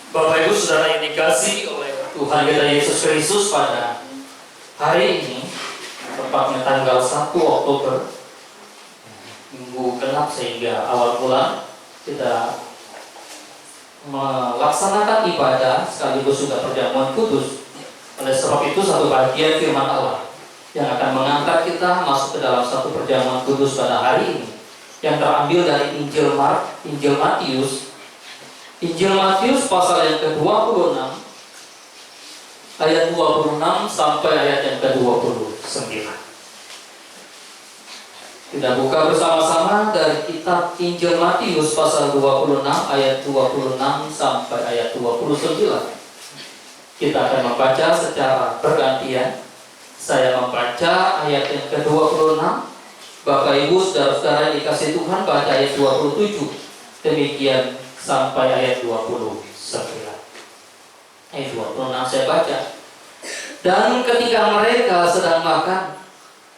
Bapak Ibu Saudara yang dikasihi oleh Tuhan kita Yesus Kristus, pada hari ini tepatnya tanggal 1 Oktober minggu genap sehingga awal bulan, kita melaksanakan ibadah sekaligus juga perjamuan kudus. Oleh sebab itu, satu bagian firman Allah yang akan mengantar kita masuk ke dalam satu perjamuan kudus pada hari ini, yang terambil dari Injil Matius pasal yang ke-26 ayat 26 sampai ayat yang ke-29. Kita buka bersama-sama dari kitab Injil Matius pasal 26 ayat 26 sampai ayat 29. Kita akan membaca secara bergantian. Saya membaca ayat yang ke-26, Bapak Ibu Saudara-saudara yang dikasihi Tuhan baca ayat 27. Demikian sampai ayat 29. Ayat 26 saya baca. Dan ketika mereka sedang makan,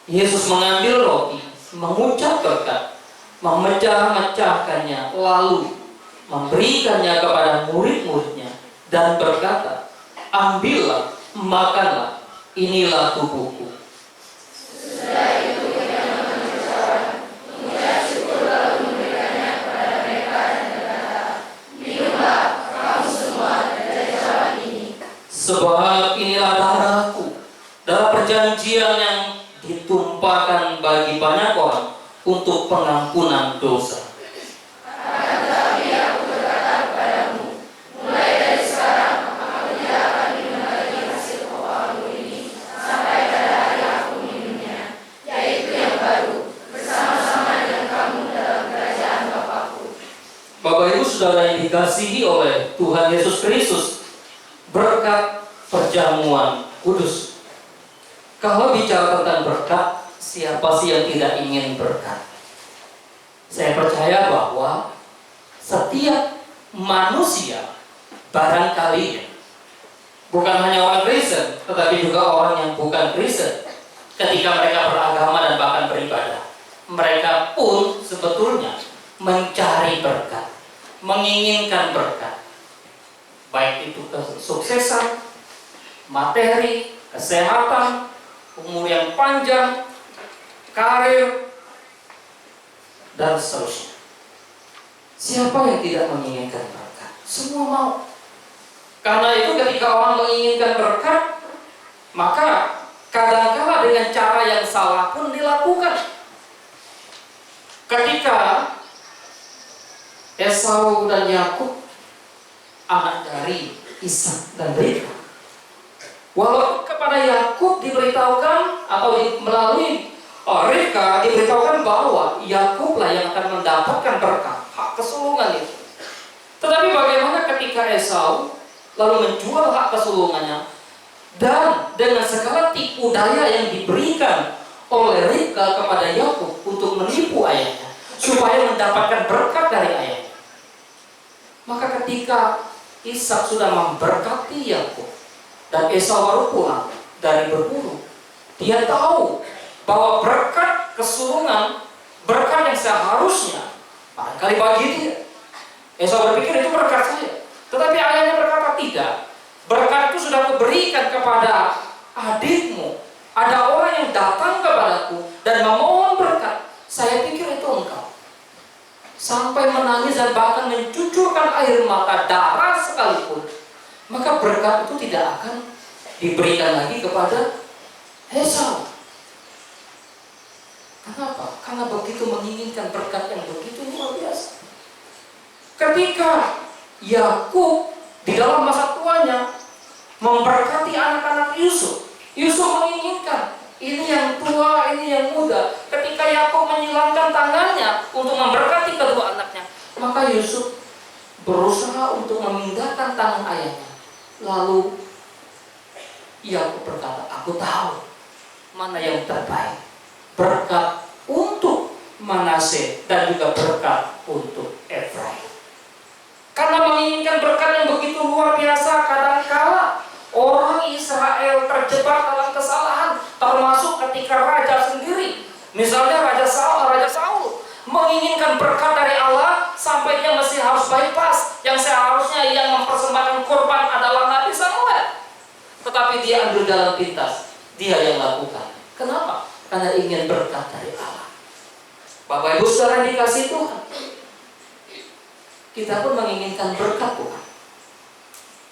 Yesus mengambil roti, mengucap berkat, memecah-mecahkannya, lalu memberikannya kepada murid-muridnya dan berkata, "Ambillah, makanlah, inilah tubuhku." Sebab inilah darahku, darah perjanjian yang ditumpahkan bagi banyak orang untuk pengampunan dosa. Tetapi aku berkata kepadamu, mulai dari sekarang kamu tidak akan minum lagi hasil kopamu ini sampai pada hari aku minumnya, yaitu yang baru bersama-sama dengan kamu dalam kerajaan Bapakku. Bapak Ibu Saudara yang dikasihi oleh Tuhan Yesus Kristus, berkat perjamuan kudus. Kalau bicara tentang berkat, siapa sih yang tidak ingin berkat? Saya percaya bahwa setiap manusia, barangkali bukan hanya orang Kristen, tetapi juga orang yang bukan Kristen, ketika mereka beragama dan bahkan beribadah, mereka pun sebetulnya mencari berkat, menginginkan berkat. Baik itu kesuksesan, materi, kesehatan, umur yang panjang, karir, dan seterusnya. Siapa yang tidak menginginkan berkat? Semua mau. Karena itu ketika orang menginginkan berkat, maka kadang-kala dengan cara yang salah pun dilakukan. Ketika Esau dan Yakub, anak dari Ishak dan Rebeka, walaupun kepada Yakub diberitahukan atau melalui Rebeka diberitahukan bahwa Yakublah yang akan mendapatkan berkat, hak kesulungan itu. Tetapi bagaimana ketika Esau lalu menjual hak kesulungannya, dan dengan segala tipu daya yang diberikan oleh Rebeka kepada Yakub untuk menipu ayahnya supaya mendapatkan berkat dari ayahnya. Maka ketika Ishak sudah memberkati Yakub dan Esau baru pulang dari berburu, dia tahu bahwa berkat kesulungan, berkat yang seharusnya barangkali bagi dia. Esau berpikir itu berkat saya, tetapi ayahnya berkata tidak. Berkat itu sudah kuberikan kepada adikmu. Ada orang yang datang kepadaku dan memohon berkat. Saya pikir itu engkau. Sampai menangis dan bahkan mencucurkan air mata darah sekalipun, maka berkat itu tidak akan diberikan lagi kepada Esau. Kenapa? Karena begitu menginginkan berkat yang begitu luar biasa. Ketika Yakub di dalam masa tuanya memberkati anak-anak Yusuf, Yusuf menginginkan ini yang tua, ini yang muda. Ketika Yakub menyilangkan tangannya untuk memberkati kedua anaknya, maka Yusuf berusaha untuk memindahkan tangan ayahnya. Lalu Yakub berkata, aku tahu mana yang terbaik. Berkat untuk Manasye dan juga berkat untuk Efraim. Karena menginginkan berkat yang begitu luar biasa, kadangkala orang Israel terjebak dalam kesalahan, termasuk ketika raja sendiri. Misalnya Raja Saul menginginkan berkat dari Allah sampai dia masih harus bypass yang seharusnya yang mempersembahkan tapi dia ambil jalan pintas. Dia yang lakukan. Kenapa? Karena ingin berkat dari Allah. Bapak Ibu saudara dikasih Tuhan, kita pun menginginkan berkat Tuhan.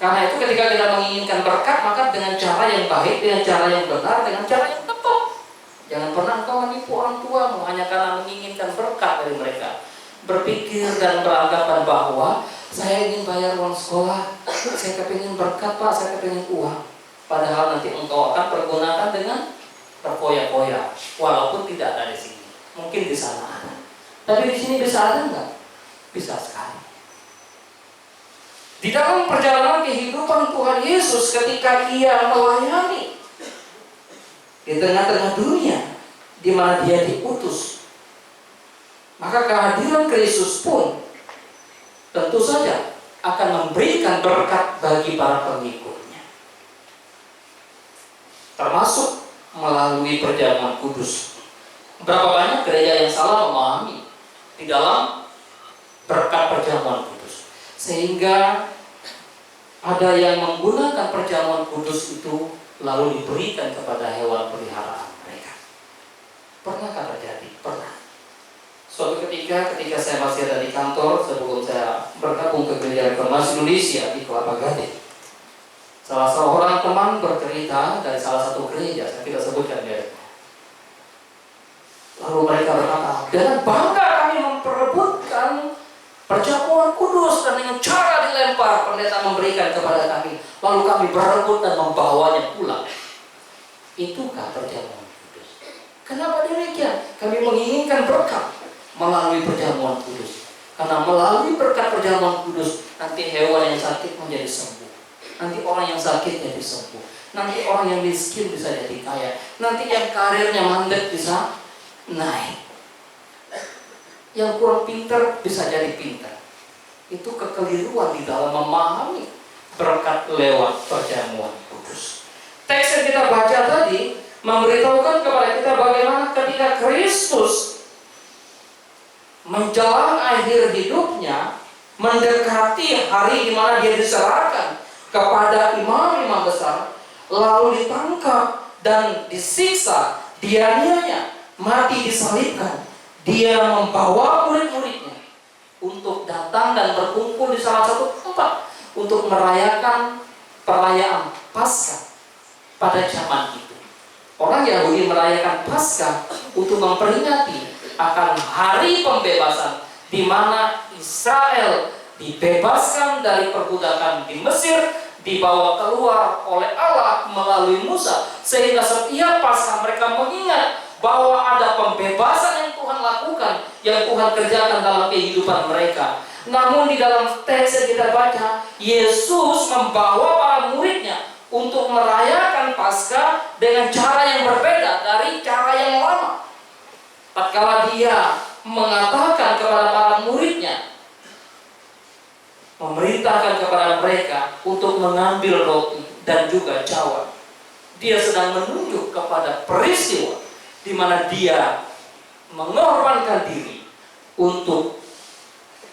Karena itu ketika kita menginginkan berkat, maka dengan cara yang baik, dengan cara yang benar, dengan cara yang tepat. Jangan pernah engkau menipu orang tuamu hanya karena menginginkan berkat dari mereka. Berpikir dan beranggapan bahwa saya ingin bayar uang sekolah, saya kepingin berkat Pak, saya kepingin uang. Padahal nanti engkau akan pergunakan dengan berfoya-foya, walaupun tidak ada di sini. Mungkin di sana ada, tapi di sini bisa ada enggak? Bisa sekali. Di dalam perjalanan kehidupan Tuhan Yesus ketika Ia melayani di tengah-tengah dunia di mana Dia diutus, maka kehadiran Kristus pun tentu saja akan memberikan berkat bagi para pengikutnya, termasuk melalui perjamuan kudus. Berapa banyak gereja yang salah memahami di dalam berkat perjamuan kudus, sehingga ada yang menggunakan perjamuan kudus itu lalu diberikan kepada hewan peliharaan mereka. Pernahkah terjadi? Pernah. Suatu ketika saya masih ada di kantor sebelum saya bergabung ke Gereja Reformasi Indonesia di Kelapa Gading, salah seorang teman bercerita dari salah satu gereja, saya tidak sebutkan dia. Lalu mereka berkata, dengan bangga kami memperebutkan perjamuan kudus dan dengan cara dilempar pendeta memberikan kepada kami, lalu kami berebut dan membawanya pulang. Itukah perjamuan kudus? Kenapa demikian? Kami menginginkan berkat melalui perjamuan kudus. Karena melalui berkat perjamuan kudus, nanti hewan yang sakit menjadi sembuh. Nanti orang yang sakit jadi sembuh. Nanti orang yang miskin bisa jadi kaya. Nanti yang karirnya mandek bisa naik. Yang kurang pintar bisa jadi pintar. Itu kekeliruan di dalam memahami berkat lewat perjamuan kudus. Teks yang kita baca tadi memberitahukan kepada kita bagaimana ketika Kristus menjelang akhir hidupnya, mendekati hari di mana Dia diserahkan kepada imam-imam besar, lalu ditangkap dan disiksa, dianiaya, mati disalibkan. Dia membawa murid-muridnya untuk datang dan berkumpul di salah satu tempat untuk merayakan perayaan Paskah pada zaman itu. Orang Yahudi merayakan Paskah untuk memperingati akan hari pembebasan di mana Israel dibebaskan dari perbudakan di Mesir, dibawa keluar oleh Allah melalui Musa, sehingga setiap Paskah mereka mengingat bahwa ada pembebasan yang Tuhan lakukan, yang Tuhan kerjakan dalam kehidupan mereka. Namun di dalam teks yang kita baca, Yesus membawa para muridnya untuk merayakan Paskah dengan cara yang berbeda dari cara yang lama. Tatkala Dia mengatakan kepada para muridnya, memerintahkan kepada mereka untuk mengambil roti dan juga cawan, Dia sedang menunjuk kepada peristiwa di mana Dia mengorbankan diri untuk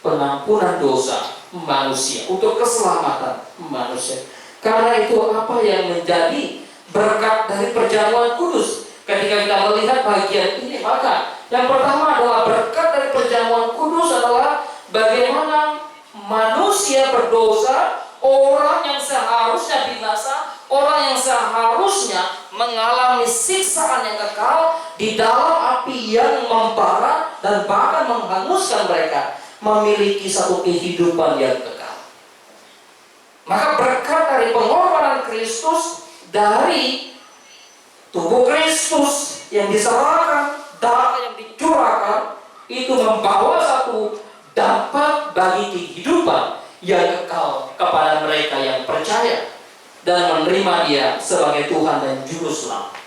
pengampunan dosa manusia, untuk keselamatan manusia. Karena itu apa yang menjadi berkat dari perjamuan kudus? Ketika kita melihat bagian ini, maka yang pertama adalah berkat dari perjamuan kudus adalah bagaimana manusia berdosa, orang yang seharusnya binasa, orang yang seharusnya mengalami siksaan yang kekal di dalam api yang membara dan bahkan menghanguskan mereka, memiliki satu kehidupan yang kekal. Maka berkat dari pengorbanan Kristus, dari tubuh Kristus yang diserahkan, darah yang dicurahkan, itu membawa satu dampak bagi kehidupan yang kekal kepada mereka yang percaya dan menerima Dia sebagai Tuhan dan Juru Selamat.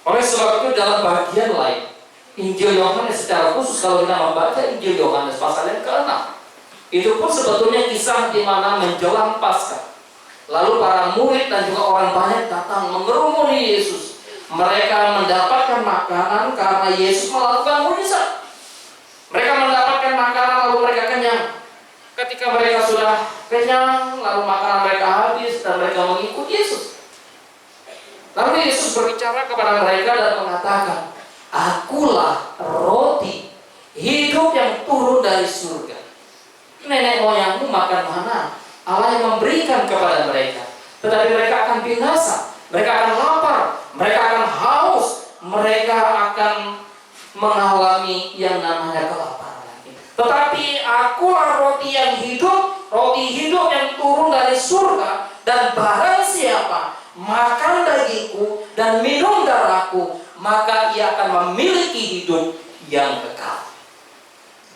Oleh sebab itu dalam bagian lain, Injil Yohanes secara khusus, kalau kita membaca Injil Yohanes pasal yang ke-6, itu pun sebetulnya kisah di mana menjelang Paskah, lalu para murid dan juga orang banyak datang mengerumuni Yesus. Mereka mendapatkan makanan karena Yesus melakukan mujizat. Mereka mendapatkan makanan lalu mereka kenyang. Ketika mereka sudah kenyang, lalu makanan mereka habis dan mereka mengikut Yesus. Lalu Yesus berbicara kepada mereka dan mengatakan, "Akulah roti hidup yang turun dari surga. Nenek moyangmu makan mana? Allah yang memberikan kepada mereka. Tetapi mereka akan binasa, mereka akan lapar, mereka akan haus, mereka akan mengalami yang namanya kelaparan. Tetapi akulah roti yang hidup, roti hidup yang turun dari surga, dan barang siapa makan dagingku dan minum darahku, maka ia akan memiliki hidup yang kekal."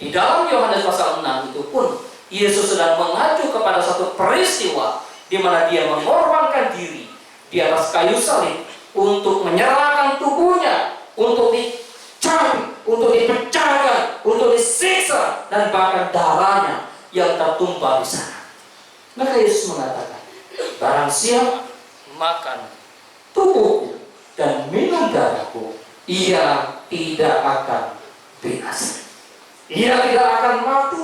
Di dalam Yohanes pasal 6 itu pun Yesus sedang mengacu kepada satu peristiwa di mana dia mengorbankan diri di atas kayu salib untuk menyerahkan tubuhnya, untuk dicabik, untuk dipecahkan, untuk disiksa, dan bahkan darahnya yang tertumpah di sana. Maka Yesus mengatakan, "Barang siapa makan tubuhku dan minum darahku, ia tidak akan binasa. Ia tidak akan mati,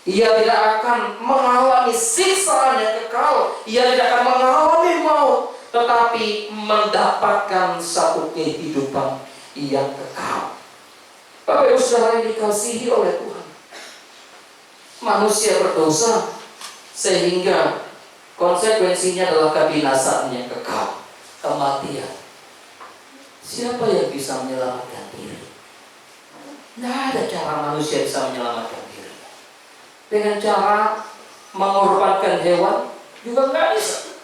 ia tidak akan mengalami siksaan yang kekal, ia tidak akan mengalami maut, tetapi mendapatkan satu kehidupan yang kekal." Bapak Ibu Saudara yang dikasihi oleh Tuhan, manusia berdosa sehingga konsekuensinya adalah kebinasaan yang kekal, kematian. Siapa yang bisa menyelamatkan diri? Tidak ada cara manusia bisa menyelamatkan diri. Dengan cara mengorbankan hewan juga nggak bisa.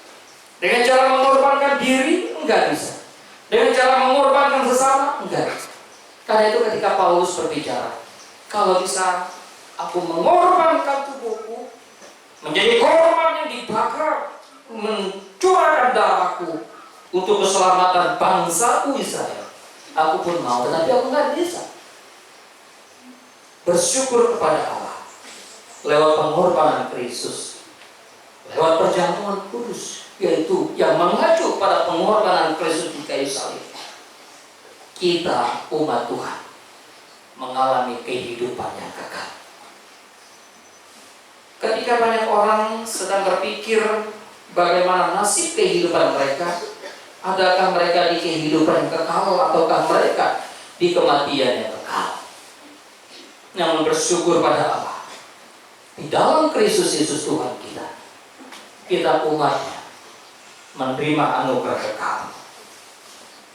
Dengan cara mengorbankan diri nggak bisa. Dengan cara mengorbankan sesama nggak bisa. Karena itu ketika Paulus berbicara, kalau bisa aku mengorbankan tubuhku menjadi korban yang dibakar, mencurahkan darahku untuk keselamatan bangsaku Israel, aku pun mau. Tetapi aku nggak bisa. Bersyukur kepada Allah lewat pengorbanan Kristus, lewat perjamuan kudus, yaitu yang mengacu pada pengorbanan Kristus di kayu salib. Kita umat Tuhan mengalami kehidupan yang kekal. Ketika banyak orang sedang berpikir bagaimana nasib kehidupan mereka, adakah mereka di kehidupan yang kekal ataukah mereka di kematian yang kekal? Namun bersyukur pada Allah, di dalam Kristus Yesus Tuhan kita umatnya menerima anugerah kekal.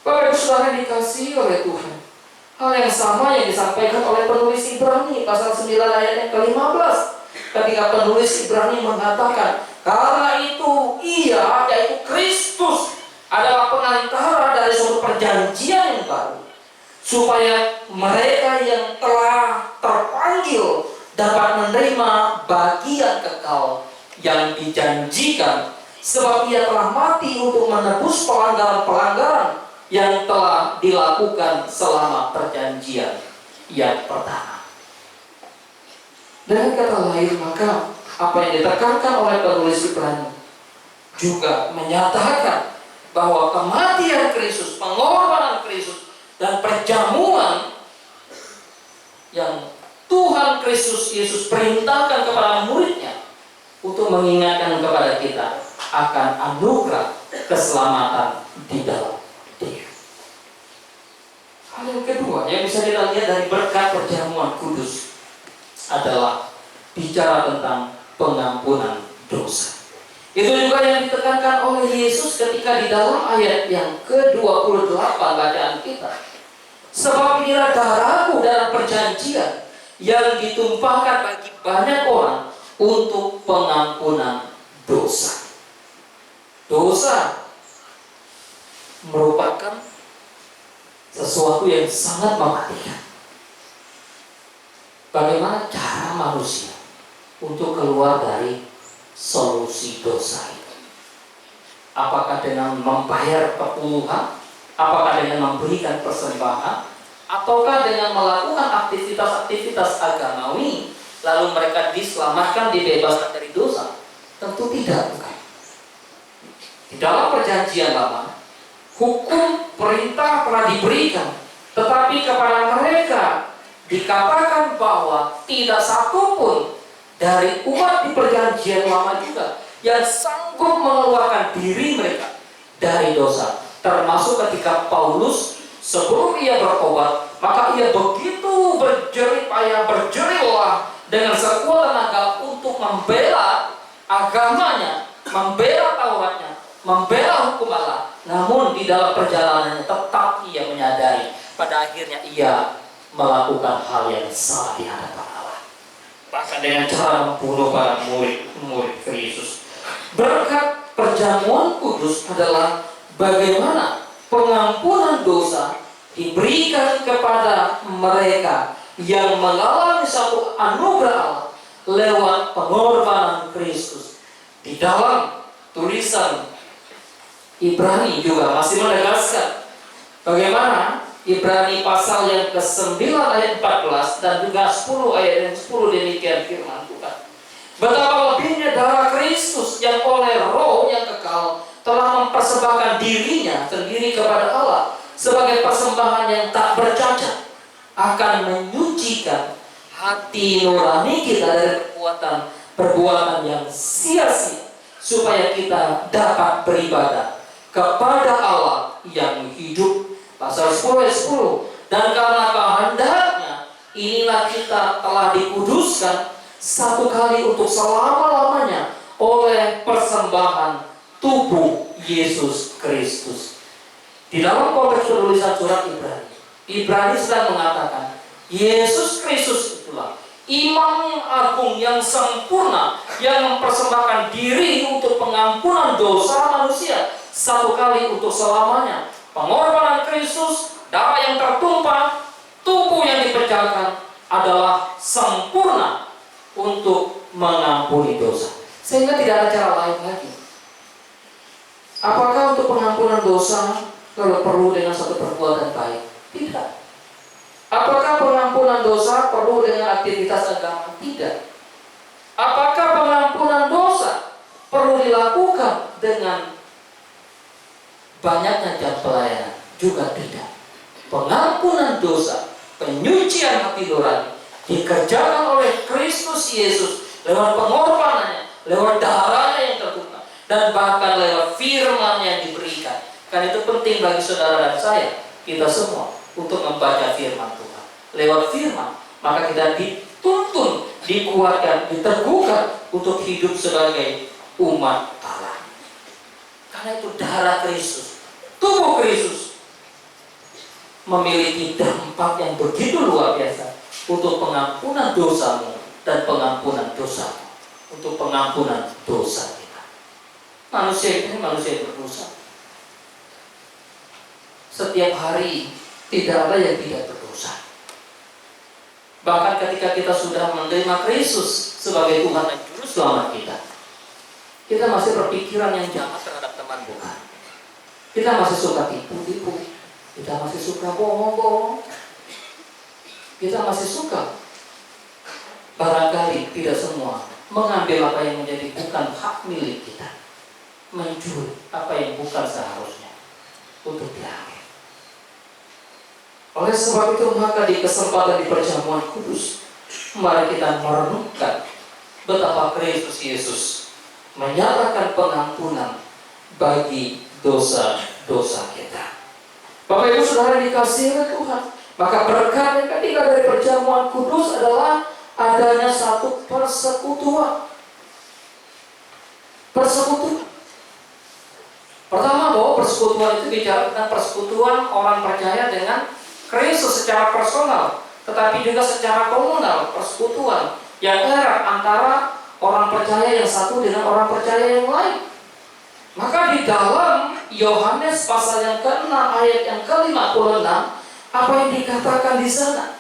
Bapak Ibu Saudara dikasihi oleh Tuhan, hal yang sama yang disampaikan oleh penulis Ibrani pasal 9 ayat yang ke-15, ketika penulis Ibrani mengatakan, karena itu ia, yaitu Kristus, adalah pengantara dari suatu perjanjian yang baru, supaya mereka yang telah terpanggil dapat menerima bagian kekal yang dijanjikan, sebab ia telah mati untuk menebus pelanggaran-pelanggaran yang telah dilakukan selama perjanjian yang pertama. Dengan kata lain, maka apa yang ditekankan oleh penulis Ibrani juga menyatakan bahwa kematian Kristus, pengorbanan Kristus, dan perjamuan yang Tuhan Kristus Yesus perintahkan kepada muridnya untuk mengingatkan kepada kita akan anugerah keselamatan di dalam Dia. Hal yang kedua yang bisa kita lihat dari berkat perjamuan kudus adalah bicara tentang pengampunan dosa. Itu juga yang ditekankan oleh Yesus ketika di dalam ayat yang ke-28 bacaan kita. Sebab inilah darahku dalam perjanjian yang ditumpahkan bagi banyak orang untuk pengampunan dosa. Dosa merupakan sesuatu yang sangat mematikan. Bagaimana cara manusia untuk keluar dari solusi dosa itu? Apakah dengan membayar kepuluhan? Apakah dengan memberikan persembahan? Ataukah dengan melakukan aktivitas-aktivitas agamawi lalu mereka diselamatkan, dibebaskan dari dosa? Tentu tidak, bukan. Di dalam perjanjian lama, hukum perintah telah diberikan, tetapi kepada mereka dikatakan bahwa tidak satu pun dari umat di perjanjian lama juga yang sanggup mengeluarkan diri mereka dari dosa Termasuk ketika Paulus sebelum ia bertobat, maka ia begitu berjerih payah, berjerih lelah dengan sekuat tenaga untuk membela agamanya, membela Tauratnya, membela hukum Allah. Namun di dalam perjalanannya tetap ia menyadari pada akhirnya ia melakukan hal yang salah di hadapan Allah. Bahkan dengan cara membunuh para murid Yesus. Berkat perjamuan kudus adalah bagaimana pengampunan dosa diberikan kepada mereka yang mengalami satu anugerah Allah lewat pengorbanan Kristus. Di dalam tulisan Ibrani juga masih menegaskan bagaimana Ibrani pasal yang ke-9 ayat 14 dan juga 10 ayat yang 10 demikian firman Tuhan. Betapa lebihnya darah Kristus yang oleh roh yang kekal telah mempersembahkan dirinya sendiri kepada Allah sebagai persembahan yang tak bercacat, akan menyucikan hati nurani kita dari perbuatan yang sia-sia, supaya kita dapat beribadah kepada Allah yang hidup. Pasal 10 ayat 10. Dan karena kehendaknya inilah kita telah dikuduskan satu kali untuk selama-lamanya oleh persembahan tubuh Yesus Kristus. Di dalam konteks penulisan surat Ibrani sedang mengatakan Yesus Kristus itulah Imam yang agung yang sempurna yang mempersembahkan diri untuk pengampunan dosa manusia satu kali untuk selamanya. Pengorbanan Kristus, darah yang tertumpah, tubuh yang dipecahkan adalah sempurna untuk mengampuni dosa. Sehingga tidak ada cara lain lagi. Apakah untuk pengampunan dosa kalau perlu dengan satu perbuatan baik? Tidak. Apakah pengampunan dosa perlu dengan aktivitas agama? Tidak. Apakah pengampunan dosa perlu dilakukan dengan banyaknya jam pelayanan? Juga tidak. Pengampunan dosa, penyucian hati nurani dikerjakan oleh Kristus Yesus lewat pengorbanannya, lewat darahnya yang tertumpah, dan bahkan lewat firman yang diberikan. Karena itu penting bagi saudara dan saya, kita semua, untuk membaca firman Tuhan. Lewat firman, maka kita dituntun, dikuatkan, diteguhkan untuk hidup sebagai umat Allah. Karena itu darah Kristus, tubuh Kristus memiliki dampak yang begitu luar biasa untuk pengampunan dosamu dan pengampunan dosamu, untuk pengampunan dosa kita. Manusia ini manusia berdosa. Setiap hari tidak ada yang tidak berdosa. Bahkan ketika kita sudah menerima Kristus sebagai Tuhan dan Juru Selamat kita masih berpikiran yang jahat terhadap teman bukan. Kita masih suka tipu-tipu, kita masih suka bohong-bohong, kita masih suka barangkali tidak semua mengambil apa yang menjadi bukan hak milik kita, mencuri apa yang bukan seharusnya untuk diambil. Oleh sebab itu maka di kesempatan di perjamuan kudus, mari kita merenungkan betapa Kristus Yesus menyatakan pengampunan bagi dosa-dosa kita. Bapak Ibu Saudara dikasihi oleh Tuhan, maka berkat yang ketiga dari perjamuan kudus adalah adanya satu persekutuan. Persekutuan. Pertama, bahwa persekutuan itu bicara tentang persekutuan orang percaya dengan Kristus secara personal, tetapi juga secara komunal, persekutuan yang erat antara orang percaya yang satu dengan orang percaya yang lain. Maka di dalam Yohanes pasal yang ke-6 ayat yang ke-56, apa yang dikatakan di sana?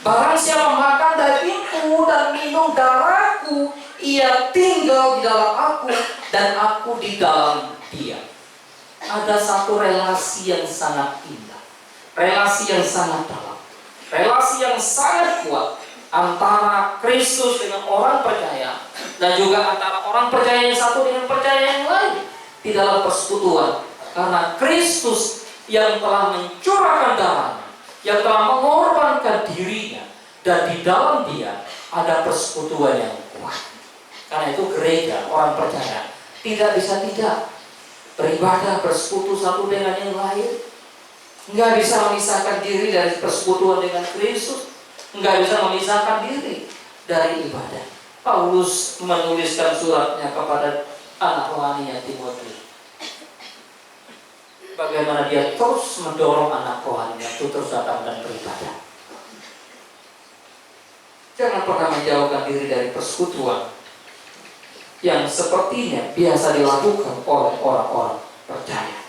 Barang siapa makan dagingku dan minum darahku, ia tinggal di dalam aku dan aku di dalam dia. Ada satu relasi yang sangat indah, relasi yang sangat dalam, relasi yang sangat kuat antara Kristus dengan orang percaya, dan juga antara orang percaya yang satu dengan percaya yang lain di dalam persekutuan. Karena Kristus yang telah mencurahkan darahnya, yang telah mengorbankan dirinya, dan di dalam dia ada persekutuan yang kuat. Karena itu gereja, orang percaya tidak bisa tidak beribadah, bersekutu satu dengan yang lain. Nggak bisa memisahkan diri dari persekutuan dengan Kristus. Nggak bisa memisahkan diri dari ibadah. Paulus menuliskan suratnya kepada anak rohaninya Timotius. Bagaimana dia terus mendorong anak rohaninya itu terus datang dan beribadah. Jangan pernah menjauhkan diri dari persekutuan yang sepertinya biasa dilakukan oleh orang-orang percaya.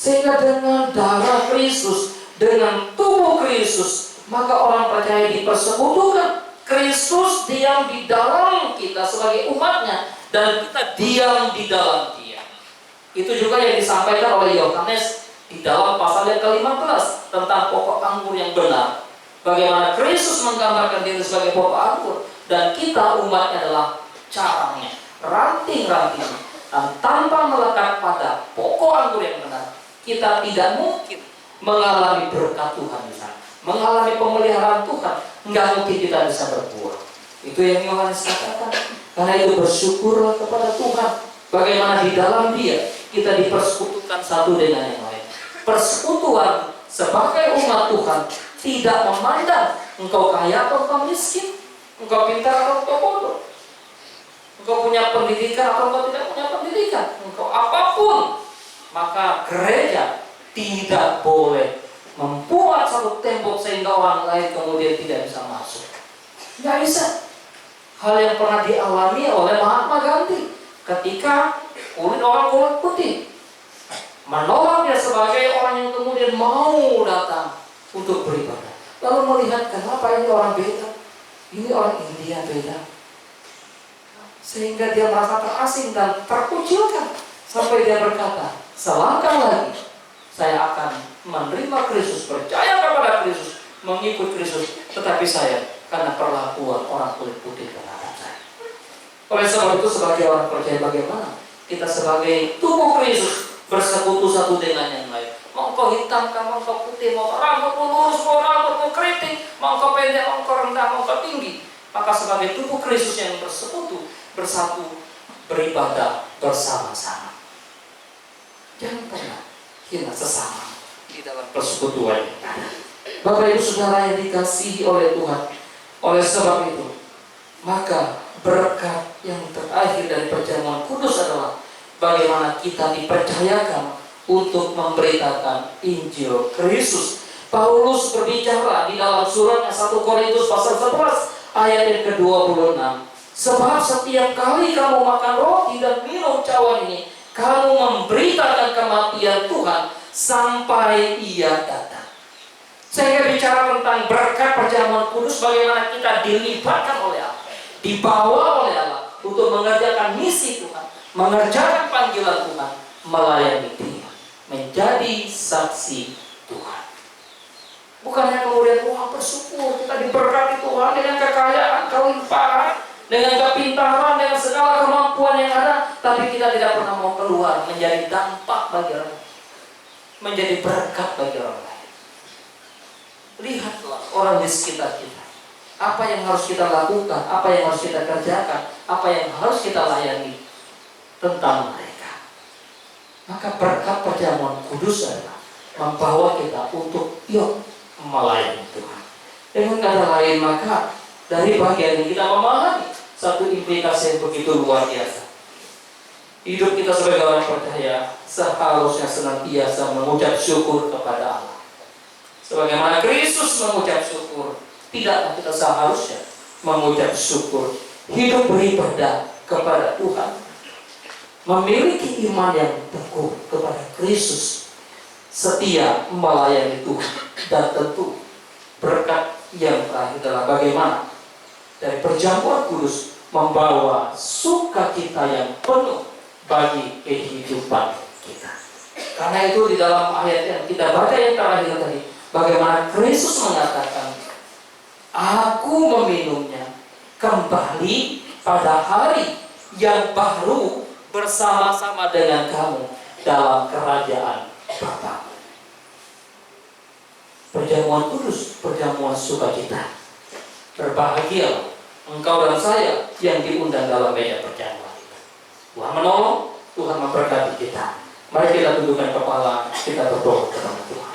Sehingga dengan darah Kristus, dengan tubuh Kristus, maka orang percaya dipersekutukan. Kristus diam di dalam kita sebagai umatnya, dan kita diam di dalam Dia. Itu juga yang disampaikan oleh Yohanes di dalam pasal yang ke-15 tentang pokok anggur yang benar. Bagaimana Kristus menggambarkan diri sebagai pokok anggur, dan kita umatnya adalah carangnya, ranting-ranting. Dan tanpa melekat pada pokok anggur yang benar, kita tidak mungkin mengalami berkat Tuhan di sana, mengalami pemeliharaan Tuhan. Nggak mungkin kita bisa berbuah. Itu yang Yohanes katakan. Karena itu bersyukurlah kepada Tuhan, bagaimana di dalam Dia kita dipersekutukan satu dengan yang lain. Persekutuan sebagai umat Tuhan tidak memandang engkau kaya atau engkau miskin, engkau pintar atau engkau bodoh, engkau punya pendidikan atau engkau tidak punya pendidikan, engkau apapun. Maka gereja tidak boleh membuat satu tembok sehingga orang lain kemudian tidak bisa masuk. Nggak bisa. Hal yang pernah dialami oleh Mahatma Gandhi ketika orang kulit putih menolak dia sebagai orang yang kemudian mau datang untuk beribadah. Lalu melihat kenapa ini orang beda, ini orang India beda, sehingga dia merasa terasing dan terkucilkan. Sampai dia berkata, selangkah lagi saya akan menerima Kristus, percaya kepada Kristus, mengikut Kristus, tetapi saya karena perlakuan orang kulit putih terhadap saya. Oleh sebab itu, sebagai orang percaya, bagaimana kita sebagai tubuh Kristus bersekutu satu dengan yang lain. Mau kau hitam, mau kau putih, mau rambutmu lurus, mau rambutmu keriting, mau kau pendek, mau kau rendah, mau kau tinggi. Maka sebagai tubuh Kristus yang bersekutu, bersatu, beribadah bersama-sama. Jangan pernah hina sesama di dalam persekutuan. Bapak Ibu Saudara yang dikasihi oleh Tuhan, oleh sebab itu, maka berkat yang terakhir dari perjamuan kudus adalah bagaimana kita dipercayakan untuk memberitakan Injil Kristus. Paulus berbicara di dalam suratnya 1 Korintus pasal 11 ayat yang ke-26. Sebab setiap kali kamu makan roti dan minum cawan ini, kamu memberitakan kematian Tuhan sampai Ia datang. Saya bicara tentang berkat perjamuan kudus, bagaimana kita dilibatkan oleh Allah, dibawa oleh Allah untuk mengerjakan misi Tuhan, mengerjakan panggilan Tuhan, melayani Dia, menjadi saksi Tuhan. Bukannya kemudian bersyukur kita diberkati Tuhan dengan kekayaan, kelimpahan, dengan kepintaran, dengan segala kemampuan yang ada, tapi kita tidak pernah mau keluar menjadi dampak bagi orang lain, menjadi berkat bagi orang lain. Lihatlah orang di sekitar kita, apa yang harus kita lakukan, apa yang harus kita kerjakan, apa yang harus kita layani tentang mereka. Maka berkat perjamuan kudus adalah membawa kita untuk yuk melayani Tuhan. Dengan kata lain, maka dari bagian ini kita memahami satu implikasi yang begitu luar biasa. Hidup kita sebagai orang percaya seharusnya senantiasa mengucap syukur kepada Allah. Sebagaimana Kristus mengucap syukur, tidaklah kita seharusnya mengucap syukur, hidup beribadah kepada Tuhan, memiliki iman yang teguh kepada Kristus, setia melayani Tuhan, dan tentu berkat yang terakhir adalah bagaimana dari perjamuan kudus membawa sukacita yang penuh bagi kehidupan kita. Karena itu di dalam ayat yang kita baca yang terakhir tadi, bagaimana Kristus mengatakan, aku meminumnya kembali pada hari yang baru bersama-sama dengan kamu dalam kerajaan Bapa. Perjamuan kudus, perjamuan sukacita. Berbahagia engkau dan saya yang diundang dalam meja perjamuan itu. Tuhan menolong, Tuhan memberkati kita. Mari kita tundukkan kepala, kita berdoa kepada Tuhan.